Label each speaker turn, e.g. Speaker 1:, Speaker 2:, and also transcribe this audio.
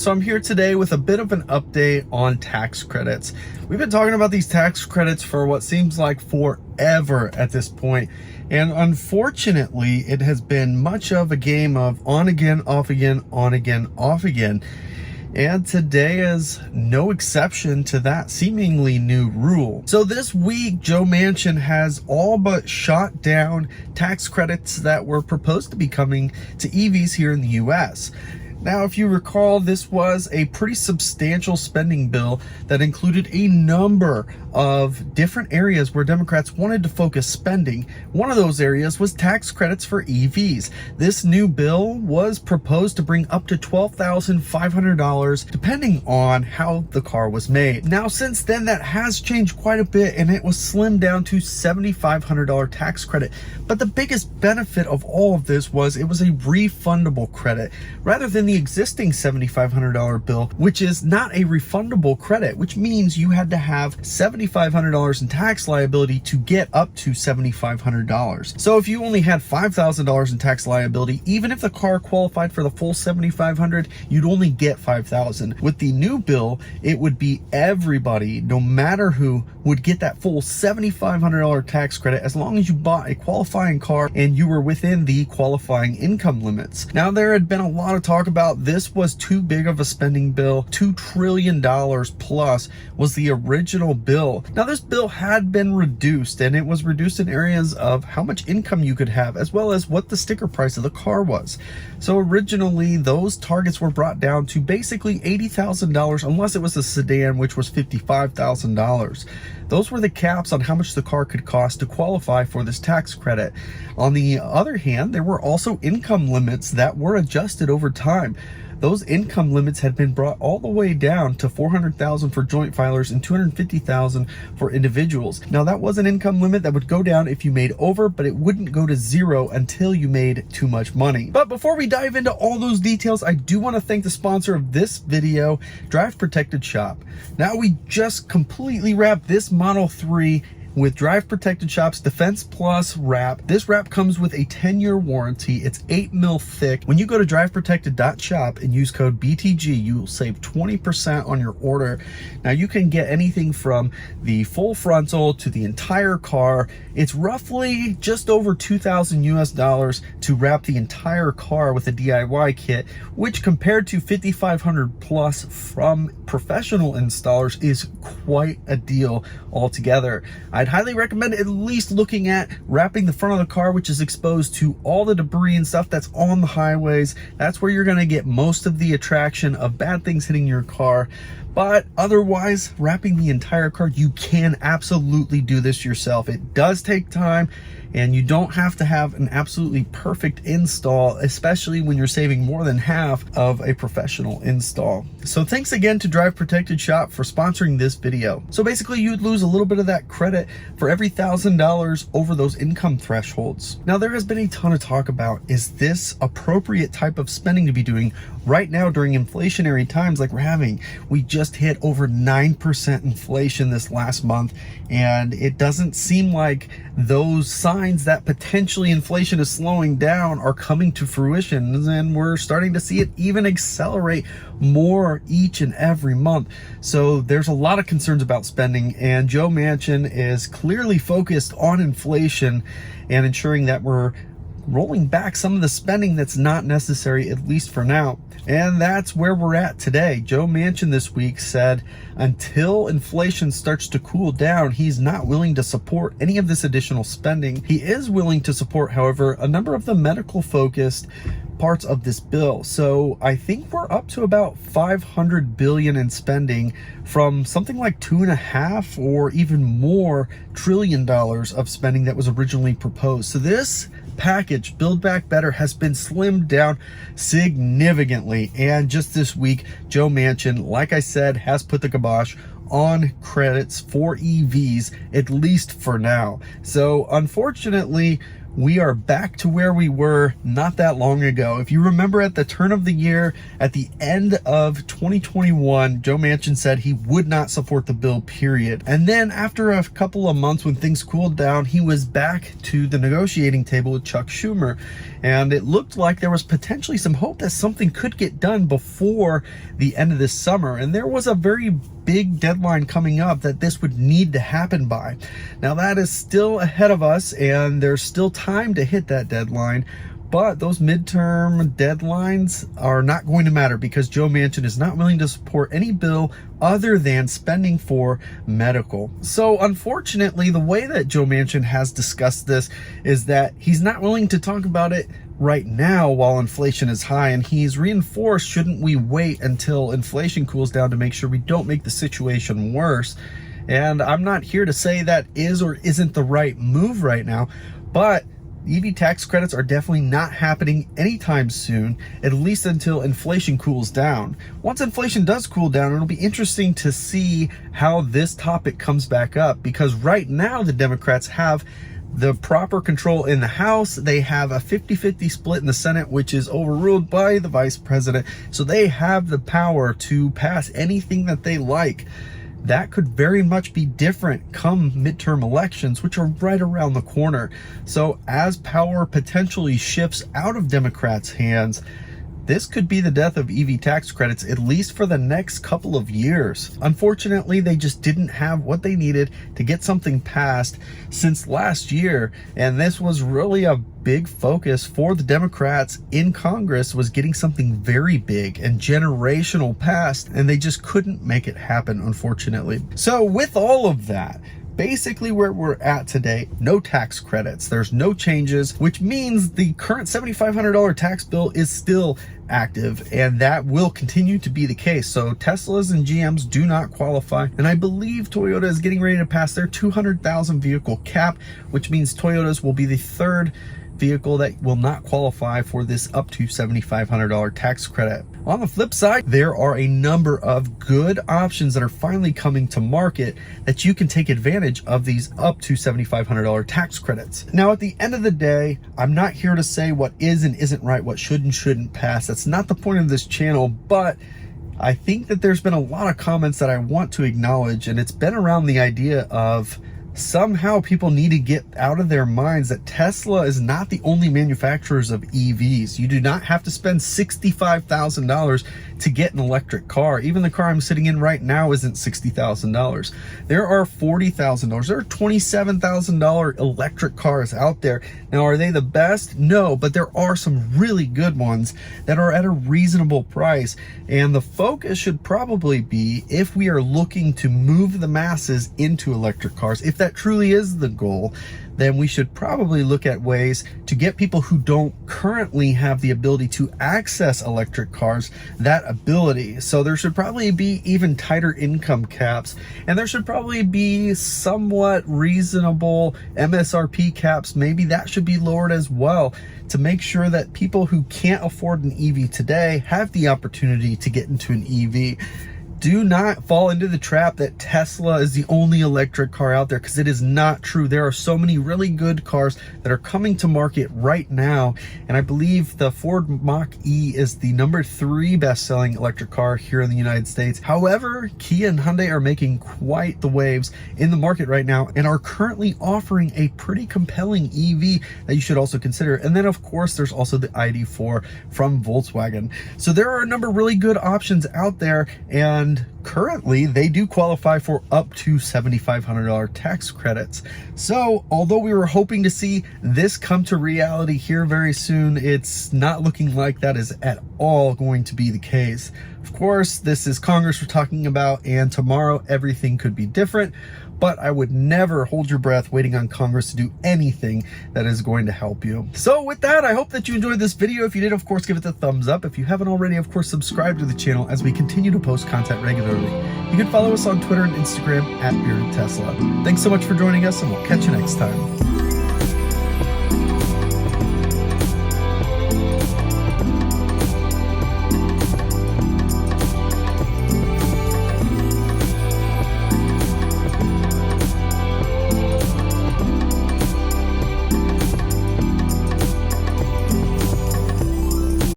Speaker 1: So I'm here today with a bit of an update on tax credits. We've been talking about these tax credits for what seems like forever at this point. And unfortunately, it has been much of a game of on again, off again, on again, off again. And today is no exception to that seemingly new rule. So this week, Joe Manchin has all but shot down tax credits that were proposed to be coming to EVs here in the US. Now, if you recall, this was a pretty substantial spending bill that included a number of different areas where Democrats wanted to focus spending. One of those areas was tax credits for EVs. This new bill was proposed to bring up to $12,500 depending on how the car was made. Now, since then, that has changed quite a bit and it was slimmed down to $7,500 tax credit. But the biggest benefit of all of this was it was a refundable credit rather than the existing $7,500 bill, which is not a refundable credit, which means you had to have $7,500 in tax liability to get up to $7,500. So if you only had $5,000 in tax liability, even if the car qualified for the full $7,500, you'd only get $5,000. With the new bill, it would be everybody, no matter who, would get that full $7,500 tax credit as long as you bought a qualifying car and you were within the qualifying income limits. Now, there had been a lot of talk about this was too big of a spending bill. $2 trillion plus was the original bill. Now, this bill had been reduced, and it was reduced in areas of how much income you could have, as well as what the sticker price of the car was. So originally, those targets were brought down to basically $80,000, unless it was a sedan, which was $55,000. Those were the caps on how much the car could cost to qualify for this tax credit. On the other hand, there were also income limits that were adjusted over time. Those income limits had been brought all the way down to $400,000 for joint filers and $250,000 for individuals. Now, that was an income limit that would go down if you made over, but it wouldn't go to zero until you made too much money. But before we dive into all those details, I do want to thank the sponsor of this video, Drive Protected Shop. Now, we just completely wrapped this Model 3 with Drive Protected Shop's Defense Plus wrap. This wrap comes with a 10-year warranty. It's 8 mil thick. When you go to driveprotected.shop and use code BTG, you will save 20% on your order. Now, you can get anything from the full frontal to the entire car. It's roughly just over $2,000 US to wrap the entire car with a DIY kit, which compared to $5,500 plus from professional installers is quite a deal altogether. I'd highly recommend at least looking at wrapping the front of the car, which is exposed to all the debris and stuff that's on the highways. That's where you're going to get most of the attraction of bad things hitting your car. But otherwise, wrapping the entire car, you can absolutely do this yourself. It does take time, and you don't have to have an absolutely perfect install, especially when you're saving more than half of a professional install. So thanks again to Drive Protected Shop for sponsoring this video. So basically, you'd lose a little bit of that credit for every $1,000 over those income thresholds. Now, there has been a ton of talk about, is this appropriate type of spending to be doing right now during inflationary times like we're having? We just hit over 9% inflation this last month, and it doesn't seem like those signs that potentially inflation is slowing down are coming to fruition, and we're starting to see it even accelerate more each and every month. So there's a lot of concerns about spending, and Joe Manchin is clearly focused on inflation and ensuring that we're rolling back some of the spending that's not necessary, at least for now. And that's where we're at today. Joe Manchin this week said until inflation starts to cool down, he's not willing to support any of this additional spending. He is willing to support, however, a number of the medical focused parts of this bill. So I think we're up to about $500 billion in spending from something like $2.5 or even more trillion of spending that was originally proposed. So this package, Build Back Better, has been slimmed down significantly. And just this week, Joe Manchin, like I said, has put the kibosh on credits for EVs, at least for now. So unfortunately, we are back to where we were not that long ago. If you remember, at the turn of the year, at the end of 2021, Joe Manchin said he would not support the bill, period. And then after a couple of months when things cooled down, he was back to the negotiating table with Chuck Schumer. And it looked like there was potentially some hope that something could get done before the end of this summer. And there was a very big deadline coming up that this would need to happen by. Now that is still ahead of us, and there's still time to hit that deadline, but those midterm deadlines are not going to matter because Joe Manchin is not willing to support any bill other than spending for medical. So unfortunately, the way that Joe Manchin has discussed this is that he's not willing to talk about it right now while inflation is high, and he's reinforced, shouldn't we wait until inflation cools down to make sure we don't make the situation worse? And I'm not here to say that is or isn't the right move right now, but EV tax credits are definitely not happening anytime soon, at least until inflation cools down. Once inflation does cool down, it'll be interesting to see how this topic comes back up, because right now the Democrats have the proper control in the House. They have a 50-50 split in the Senate, which is overruled by the vice president. So they have the power to pass anything that they like. That could very much be different come midterm elections, which are right around the corner. So as power potentially shifts out of Democrats' hands, this could be the death of EV tax credits, at least for the next couple of years. Unfortunately, they just didn't have what they needed to get something passed since last year. And this was really a big focus for the Democrats in Congress, was getting something very big and generational passed, and they just couldn't make it happen, unfortunately. So with all of that, basically where we're at today, no tax credits, there's no changes, which means the current $7,500 tax bill is still active, and that will continue to be the case. So Teslas and GMs do not qualify, and I believe Toyota is getting ready to pass their 200,000 vehicle cap, which means Toyotas will be the third vehicle that will not qualify for this up to $7,500 tax credit. On the flip side, there are a number of good options that are finally coming to market that you can take advantage of these up to $7,500 tax credits. Now, at the end of the day, I'm not here to say what is and isn't right, what should and shouldn't pass. That's not the point of this channel, but I think that there's been a lot of comments that I want to acknowledge, and it's been around the idea of somehow people need to get out of their minds that Tesla is not the only manufacturers of EVs. You do not have to spend $65,000 to get an electric car. Even the car I'm sitting in right now isn't $60,000. There are $40,000. There are $27,000 electric cars out there. Now, are they the best? No, but there are some really good ones that are at a reasonable price. And the focus should probably be, if we are looking to move the masses into electric cars, if that truly is the goal, then we should probably look at ways to get people who don't currently have the ability to access electric cars that ability. So there should probably be even tighter income caps, and there should probably be somewhat reasonable MSRP caps. Maybe that should be lowered as well, to make sure that people who can't afford an EV today have the opportunity to get into an EV. Do not fall into the trap that Tesla is the only electric car out there, because it is not true. There are so many really good cars that are coming to market right now, and I believe the Ford Mach-E is the #3 best-selling electric car here in the United States. However, Kia and Hyundai are making quite the waves in the market right now and are currently offering a pretty compelling EV that you should also consider. And then, of course, there's also the ID.4 from Volkswagen. So there are a number of really good options out there, and currently they do qualify for up to $7,500 tax credits. So although we were hoping to see this come to reality here very soon, it's not looking like that is at all going to be the case. Of course, this is Congress we're talking about, and tomorrow everything could be different, but I would never hold your breath waiting on Congress to do anything that is going to help you. So with that, I hope that you enjoyed this video. If you did, of course, give it the thumbs up. If you haven't already, of course, subscribe to the channel as we continue to post content regularly. You can follow us on Twitter and Instagram @BeardedTesla. Thanks so much for joining us, and we'll catch you next time.